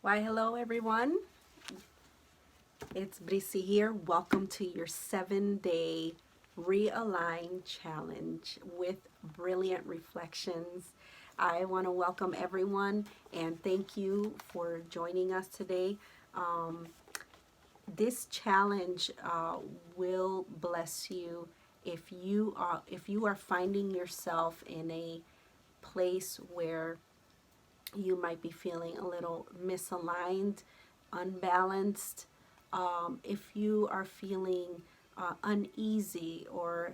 Why, hello everyone. It's Brisi here. Welcome to your 7-day Realign challenge with brilliant reflections. I want to welcome everyone and thank you for joining us today. Um, this challenge will bless you if you are finding yourself in a place where you might be feeling a little misaligned, unbalanced. If you are feeling uneasy or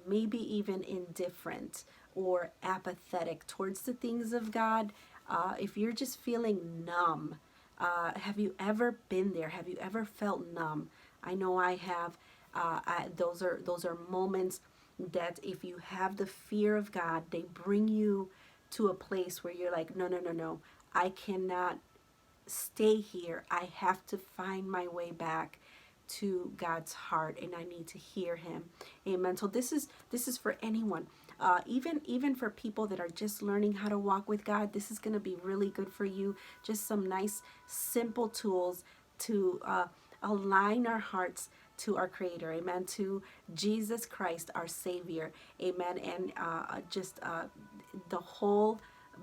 maybe even indifferent or apathetic towards the things of God, if you're just feeling numb, have you ever been there? Have you ever felt numb? I know I have. Those are moments that if you have the fear of God, they bring you to a place where you're like, no, no, no, no, I cannot stay here. I have to find my way back to God's heart, and I need to hear Him. Amen. So this is for anyone, even for people that are just learning how to walk with God. This is going to be really good for you. Just some nice, simple tools to align our hearts to our Creator. Amen. To Jesus Christ, our Savior. Amen. And just the whole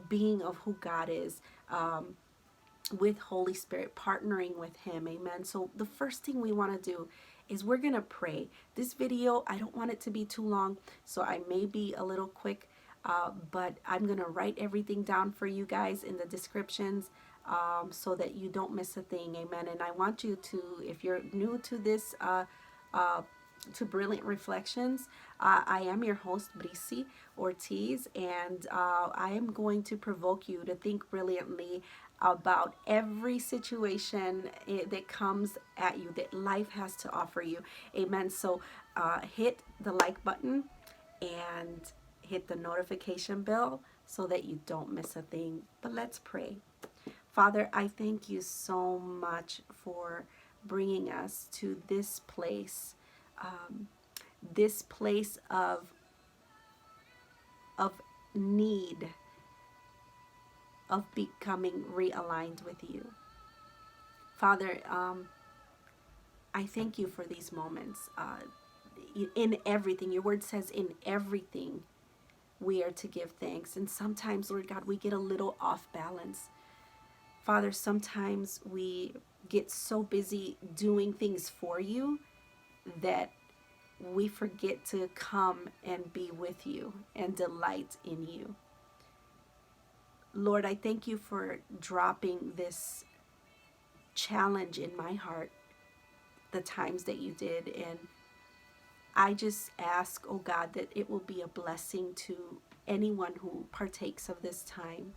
being of who God is. With Holy Spirit, partnering with Him. Amen. So the first thing we want to do is we're going to pray. This video, I don't want it to be too long, so I may be a little quick, but I'm going to write everything down for you guys in the descriptions so that you don't miss a thing. Amen. And I want you to, if you're new to this, to Brilliant Reflections. I am your host, Brisi Ortiz, and I am going to provoke you to think brilliantly about every situation that comes at you, that life has to offer you. Amen. So hit the like button and hit the notification bell so that you don't miss a thing. But let's pray. Father, I thank you so much for bringing us to this place, um, this place of need, of becoming realigned with you. Father, I thank you for these moments. In everything, your word says in everything we are to give thanks. And sometimes, Lord God, we get a little off balance. Father, sometimes we get so busy doing things for you that we forget to come and be with you and delight in you. Lord, I thank you for dropping this challenge in my heart the times that you did. And I just ask, oh God, that it will be a blessing to anyone who partakes of this time.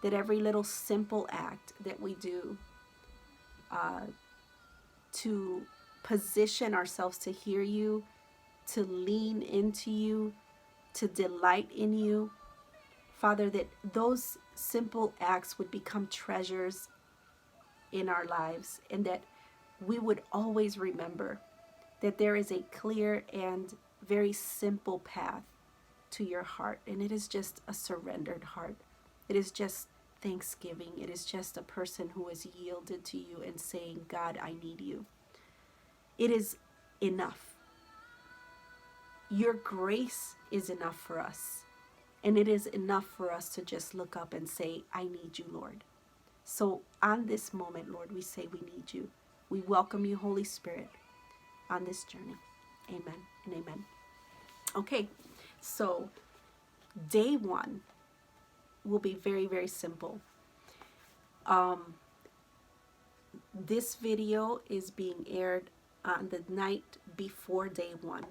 That every little simple act that we do to position ourselves to hear you, to lean into you, to delight in you, Father, that those simple acts would become treasures in our lives, and that we would always remember that there is a clear and very simple path to your heart, and it is just a surrendered heart. It is just thanksgiving. It is just a person who is yielded to you and saying, God, I need you. It is enough. Your grace is enough for us. And it is enough for us to just look up and say, I need you, Lord. So on this moment, Lord, we say we need you. We welcome you, Holy Spirit, on this journey. Amen and amen. Okay, so day one will be very, very simple. This video is being aired on the night before day one.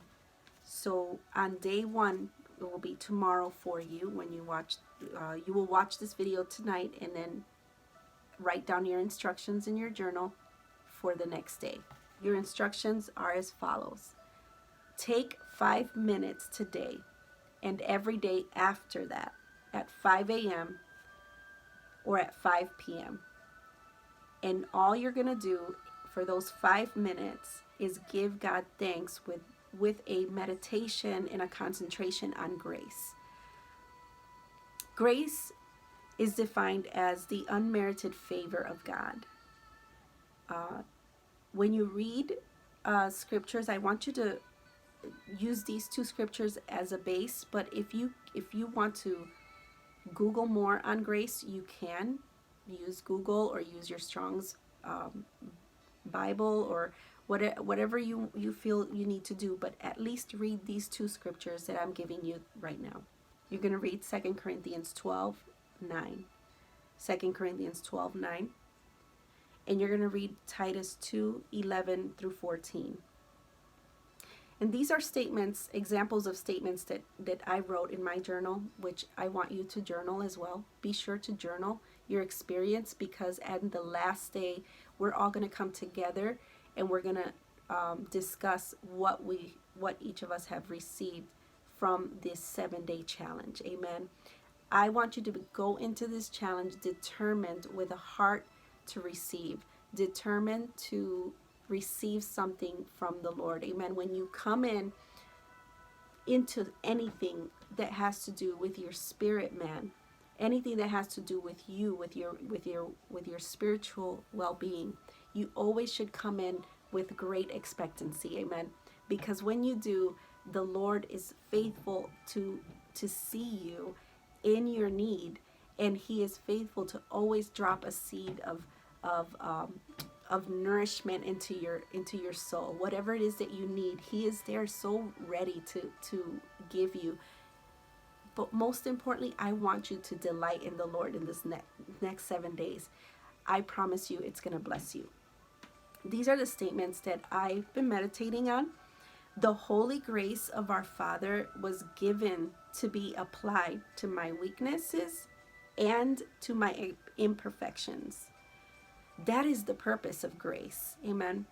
So on day one, it will be tomorrow for you when you watch. You will watch this video tonight and then write down your instructions in your journal for the next day. Your instructions are as follows. Take 5 minutes today and every day after that at 5 a.m. or at 5 p.m. And all you're going to do for those 5 minutes is give God thanks with a meditation and a concentration on grace. Grace is defined as the unmerited favor of God. When you read scriptures, I want you to use these two scriptures as a base. But if you want to Google more on grace, you can use Google or use your Strong's um, Bible, or whatever you feel you need to do. But at least read these two scriptures that I'm giving you right now. You're going to read 2 Corinthians 12:9. 2 Corinthians 12:9. And you're going to read Titus 2:11 through 14. And these are statements, examples of statements that I wrote in my journal, which I want you to journal as well. Be sure to journal your experience, because at the last day, we're all going to come together and we're going to discuss what each of us have received from this 7-day challenge. Amen. I want you to go into this challenge determined, with a heart to receive, determined to receive something from the Lord. Amen. When you come into anything that has to do with your spirit, man, anything that has to do with you, with your spiritual well-being, you always should come in with great expectancy. Amen. Because when you do, the Lord is faithful to see you in your need, and He is faithful to always drop a seed of nourishment into your soul. Whatever it is that you need, He is there, so ready to give you. But most importantly, I want you to delight in the Lord in this next 7 days. I promise you, it's going to bless you. These are the statements that I've been meditating on. The holy grace of our Father was given to be applied to my weaknesses and to my imperfections. That is the purpose of grace. Amen.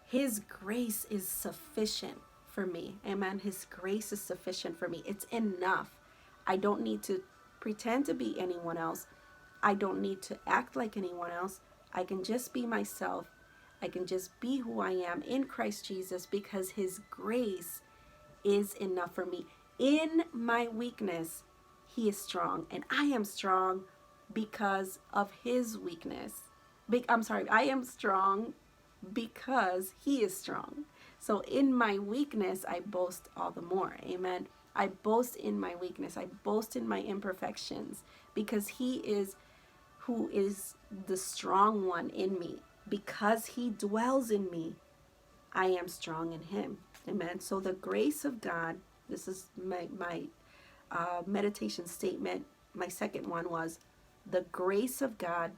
His grace is sufficient for me. Amen. His grace is sufficient for me. It's enough. I don't need to pretend to be anyone else. I don't need to act like anyone else. I can just be myself. I can just be who I am in Christ Jesus, because His grace is enough for me. In my weakness, He is strong, and I am strong because of His weakness. I am strong because He is strong. So in my weakness, I boast all the more. Amen. I boast in my weakness. I boast in my imperfections, because He is who is the strong one in me. Because He dwells in me, I am strong in Him. Amen. So the grace of God, this is my meditation statement. My second one was, the grace of God,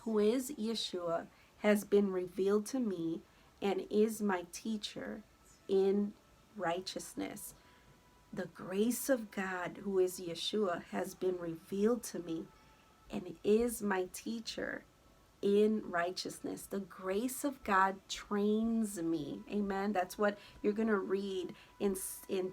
who is Yeshua, has been revealed to me and is my teacher in righteousness. The grace of God, who is Yeshua, has been revealed to me and is my teacher in righteousness. The grace of God trains me. Amen. That's what you're going to read in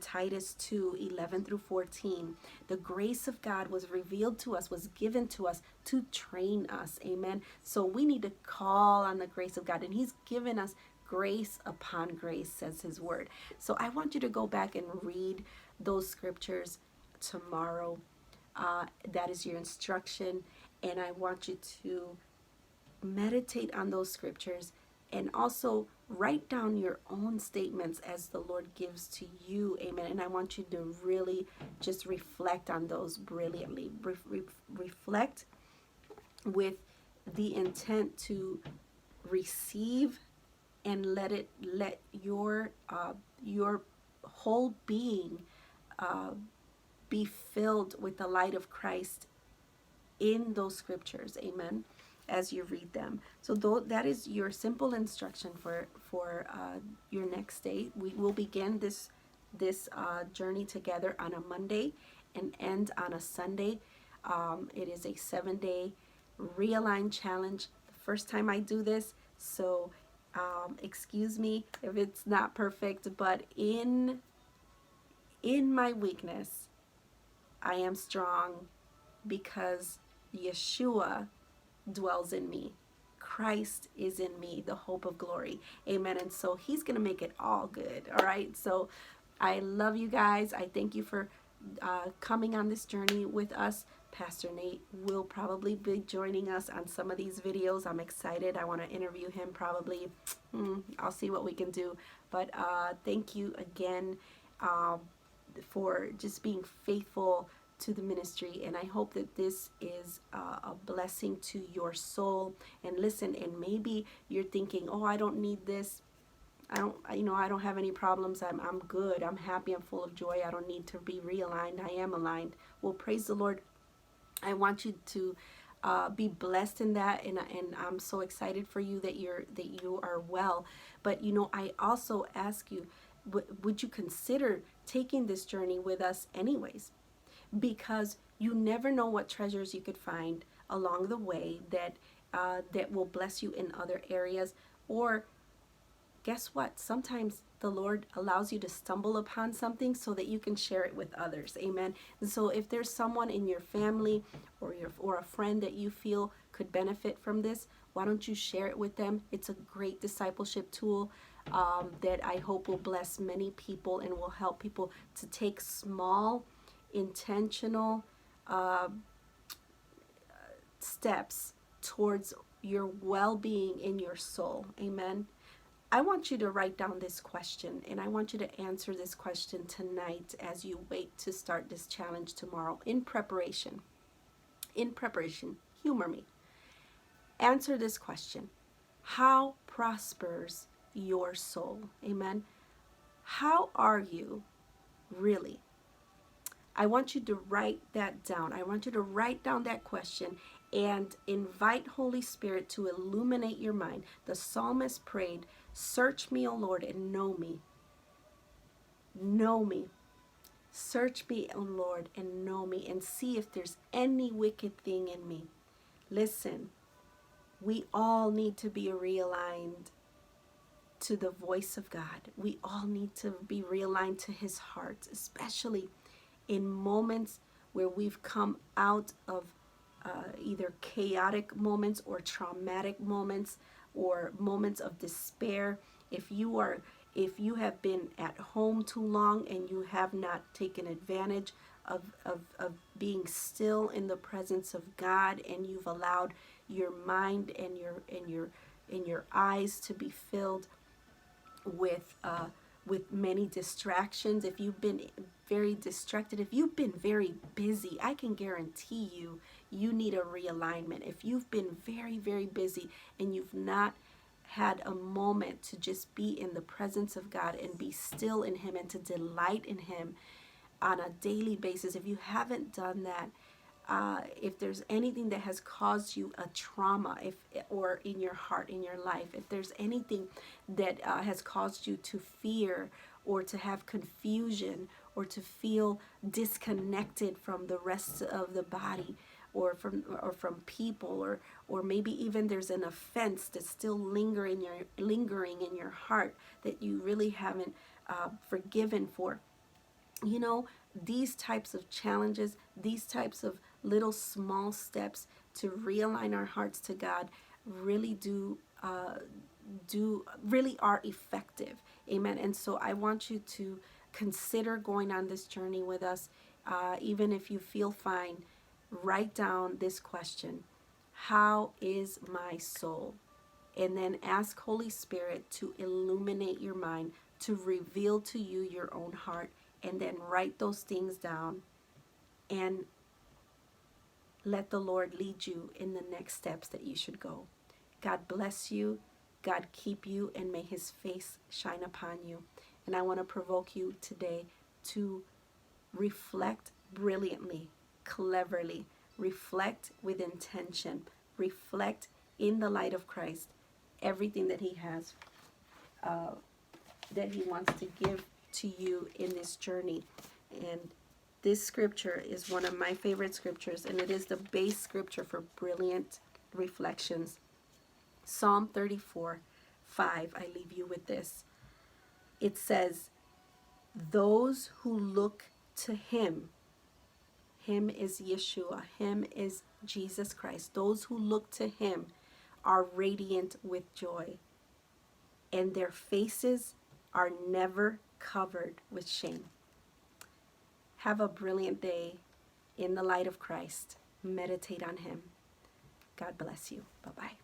Titus 2:11 through 14. The grace of God was revealed to us, was given to us to train us. Amen. So we need to call on the grace of God, and He's given us grace upon grace, says His word. So I want you to go back and read those scriptures tomorrow. That is your instruction, and I want you to meditate on those scriptures, and also write down your own statements as the Lord gives to you. Amen. And I want you to really just reflect on those brilliantly. Reflect with the intent to receive, and let your whole being be filled with the light of Christ in those scriptures. Amen. As you read them. So that is your simple instruction for your next day. We will begin this journey together on a Monday and end on a Sunday. It is a 7-day Realign challenge. The first time I do this, so excuse me if it's not perfect, but in my weakness, I am strong because Yeshua dwells in me. Christ is in me, the hope of glory. Amen. And so He's going to make it all good. All right. So I love you guys. I thank you for coming on this journey with us. Pastor Nate will probably be joining us on some of these videos. I'm excited. I want to interview him probably. I'll see what we can do. But thank you again for just being faithful to the ministry, and I hope that this is a blessing to your soul. And listen, and maybe you're thinking, oh, I don't need this. I don't have any problems. I'm good. I'm happy. I'm full of joy. I don't need to be realigned. I am aligned. Well, praise the Lord. I want you to be blessed in that, and I'm so excited for you that you are well. But I also ask you, would you consider taking this journey with us anyways? Because you never know what treasures you could find along the way that will bless you in other areas. Or guess what? Sometimes the Lord allows you to stumble upon something so that you can share it with others. Amen. And so if there's someone in your family or a friend that you feel could benefit from this, why don't you share it with them? It's a great discipleship tool that I hope will bless many people and will help people to take small, intentional steps towards your well-being in your soul. Amen. I want you to write down this question, and I want you to answer this question tonight as you wait to start this challenge tomorrow. In preparation, humor me. Answer this question. How prospers your soul? Amen. How are you really? I want you to write that down. I want you to write down that question and invite Holy Spirit to illuminate your mind. The psalmist prayed, "Search me, O Lord, and know me." Know me. Search me, O Lord, and know me, and see if there's any wicked thing in me. Listen, we all need to be realigned to the voice of God. We all need to be realigned to His heart, especially in moments where we've come out of either chaotic moments or traumatic moments or moments of despair. If you have been at home too long and you have not taken advantage of being still in the presence of God, and you've allowed your mind and your eyes to be filled with many distractions, if you've been very distracted, if you've been very busy, I can guarantee you need a realignment. If you've been very, very busy and you've not had a moment to just be in the presence of God and be still in Him and to delight in Him on a daily basis, if you haven't done that, if there's anything that has caused you a trauma, or in your heart, in your life, if there's anything that has caused you to fear or to have confusion or to feel disconnected from the rest of the body, or from people, or maybe even there's an offense that's still lingering in your heart that you really haven't forgiven for. These types of challenges, these types of little small steps to realign our hearts to God really really are effective. Amen. And so I want you to consider going on this journey with us. Even if you feel fine, write down this question: how is my soul? And then ask Holy Spirit to illuminate your mind, to reveal to you your own heart, and then write those things down and let the Lord lead you in the next steps that you should go. God bless you. God keep you, and may His face shine upon you. And I want to provoke you today to reflect brilliantly, cleverly, reflect with intention, reflect in the light of Christ everything that He has, that He wants to give to you in this journey. And this scripture is one of my favorite scriptures, and it is the base scripture for brilliant reflections. Psalm 34:5. I leave you with this. It says, "Those who look to Him," Him is Yeshua, Him is Jesus Christ, "those who look to Him are radiant with joy, and their faces are never covered with shame." Have a brilliant day in the light of Christ. Meditate on him. God bless you. Bye-bye.